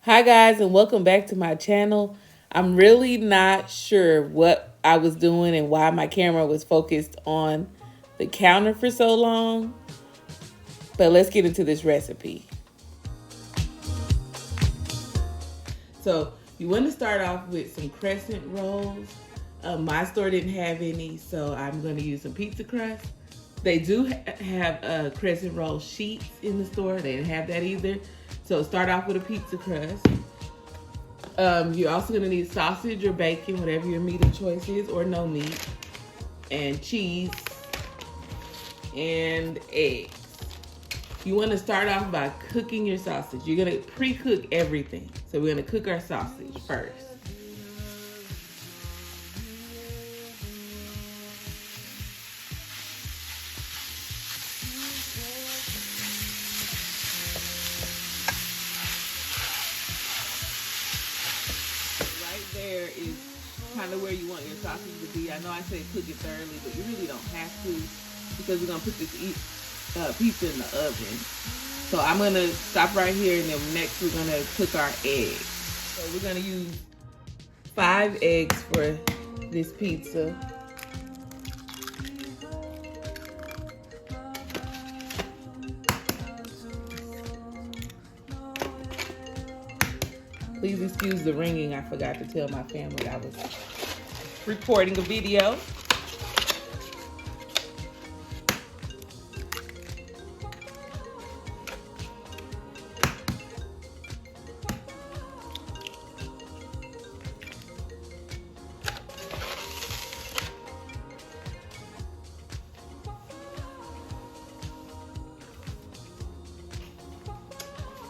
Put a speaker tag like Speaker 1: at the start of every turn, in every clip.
Speaker 1: Hi guys, and welcome back to my channel. I'm really not sure what I was doing and why my camera was focused on the counter for so long, but let's get into this recipe. So you want to start off with some crescent rolls. My store didn't have any, so I'm going to use some pizza crust. They do have crescent roll sheets in the store. They didn't have that either. So start off with a pizza crust. You're also going to need sausage or bacon, whatever your meat of choice is, or no meat, and cheese, and eggs. You want to start off by cooking your sausage. You're going to pre-cook everything. So we're going to cook our sausage first. Right there is kind of where you want your sausage to be. I know I say cook it thoroughly, but you really don't have to because we're going to put this pizza in the oven. So I'm going to stop right here, and then next we're going to cook our eggs. So we're going to use 5 eggs for this pizza. Please excuse the ringing. I forgot to tell my family I was recording a video.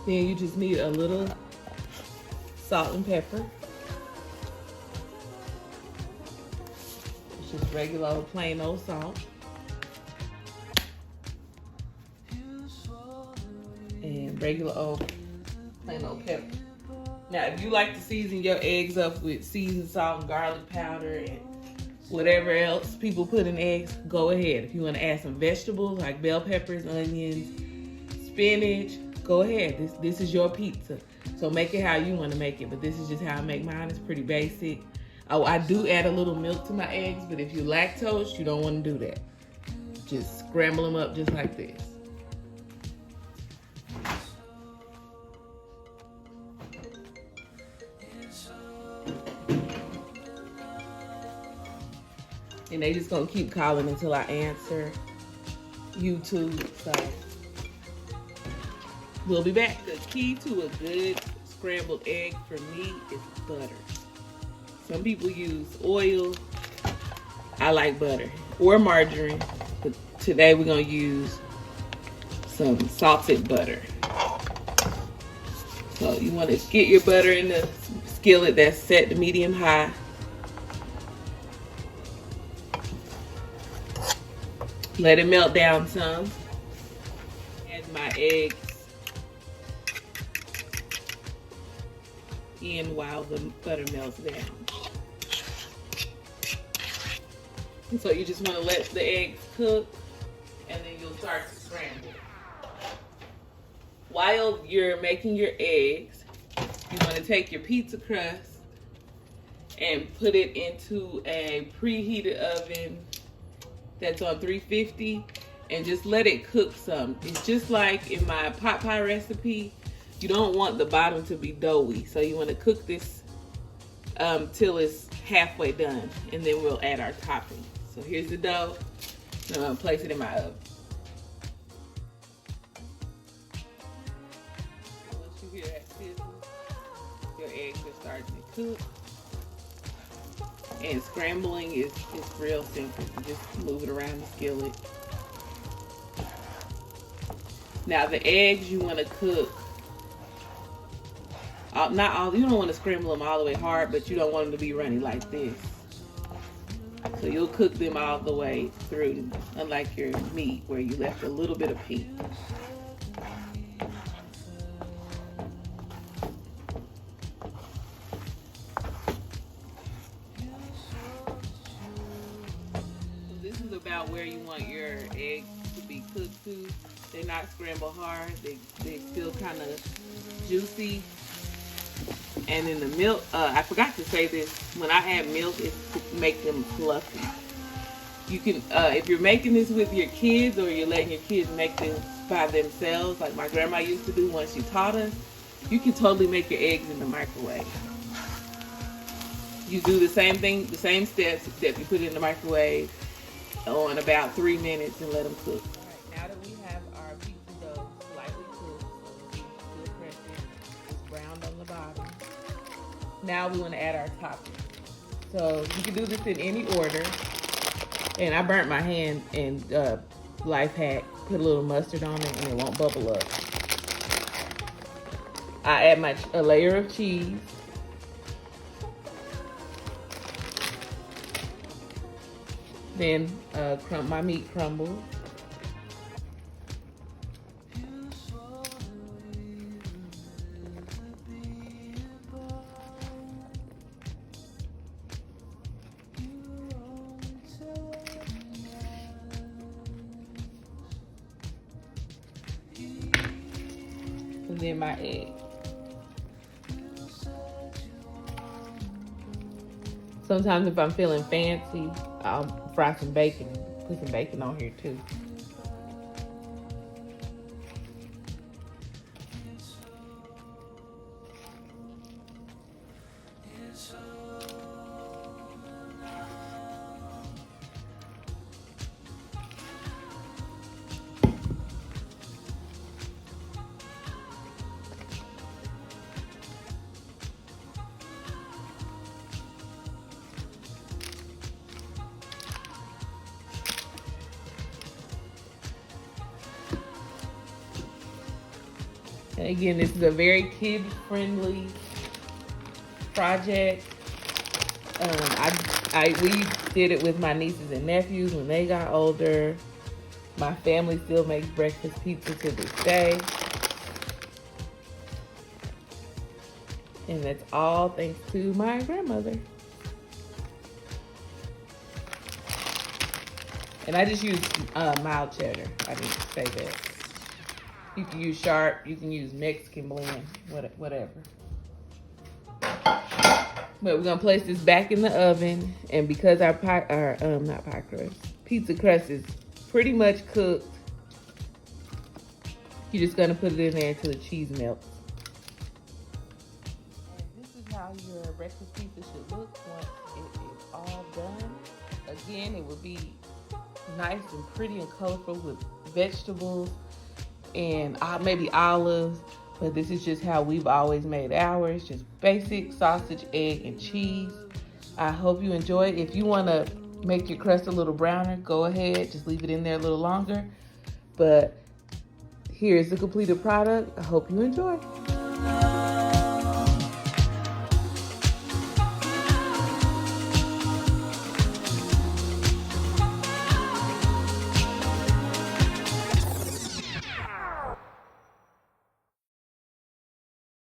Speaker 1: Then you just need a little salt and pepper. It's just regular old plain old salt. And regular old plain old pepper. Now, if you like to season your eggs up with seasoned salt and garlic powder and whatever else people put in eggs, go ahead. If you want to add some vegetables like bell peppers, onions, spinach, go ahead. This is your pizza. So make it how you want to make it, but this is just how I make mine. It's pretty basic. Oh, I do add a little milk to my eggs, but if you're lactose, you don't want to do that. Just scramble them up just like this. And they just gonna keep calling until I answer YouTube. So we'll be back. The key to a good scrambled egg for me is butter. Some people use oil. I like butter or margarine. But today we're gonna use some salted butter. So you want to get your butter in the skillet that's set to medium high. Let it melt down some. Add my eggs in while the butter melts down. And so you just want to let the eggs cook, and then you'll start to scramble. While you're making your eggs, you want to take your pizza crust and put it into a preheated oven that's on 350 and just let it cook some. It's just like in my pot pie recipe. You don't want the bottom to be doughy, so you want to cook this till it's halfway done, and then we'll add our topping. So here's the dough. I'm gonna place it in my oven. Once you hear that sizzle, your eggs are starting to cook. And scrambling is real simple. You just move it around the skillet. Now the eggs you want to cook. Not all. You don't want to scramble them all the way hard, but you don't want them to be runny like this. So you'll cook them all the way through, unlike your meat where you left a little bit of pink. This is about where you want your eggs to be cooked to. They're not scrambled hard. They're still kind of juicy. And then the milk, I forgot to say this, when I add milk, it's to make them fluffy. You can, if you're making this with your kids or you're letting your kids make them by themselves, like my grandma used to do when she taught us, you can totally make your eggs in the microwave. You do the same thing, the same steps, except you put it in the microwave on about 3 minutes and let them cook. All right, now that we have our pizza dough slightly cooked, still crescent, it's browned on the bottom. Now we want to add our toppings. So you can do this in any order. And I burnt my hand, and life hack, put a little mustard on it and it won't bubble up. I add a layer of cheese. Then my meat crumbles. And then my egg. Sometimes if I'm feeling fancy, I'll fry some bacon, put some bacon on here too. And again, this is a very kid-friendly project. We did it with my nieces and nephews when they got older. My family still makes breakfast pizza to this day. And that's all thanks to my grandmother. And I just use mild cheddar. I need to say that. You can use sharp, you can use Mexican blend, whatever. But we're gonna place this back in the oven, and because our pizza crust is pretty much cooked, you're just gonna put it in there until the cheese melts. And this is how your breakfast pizza should look once it is all done. Again, it will be nice and pretty and colorful with vegetables and maybe olives, but this is just how we've always made ours, just basic sausage, egg, and cheese. I hope you enjoy it. If you want to make your crust a little browner, go ahead, just leave it in there a little longer. But here's the completed product. I hope you enjoy.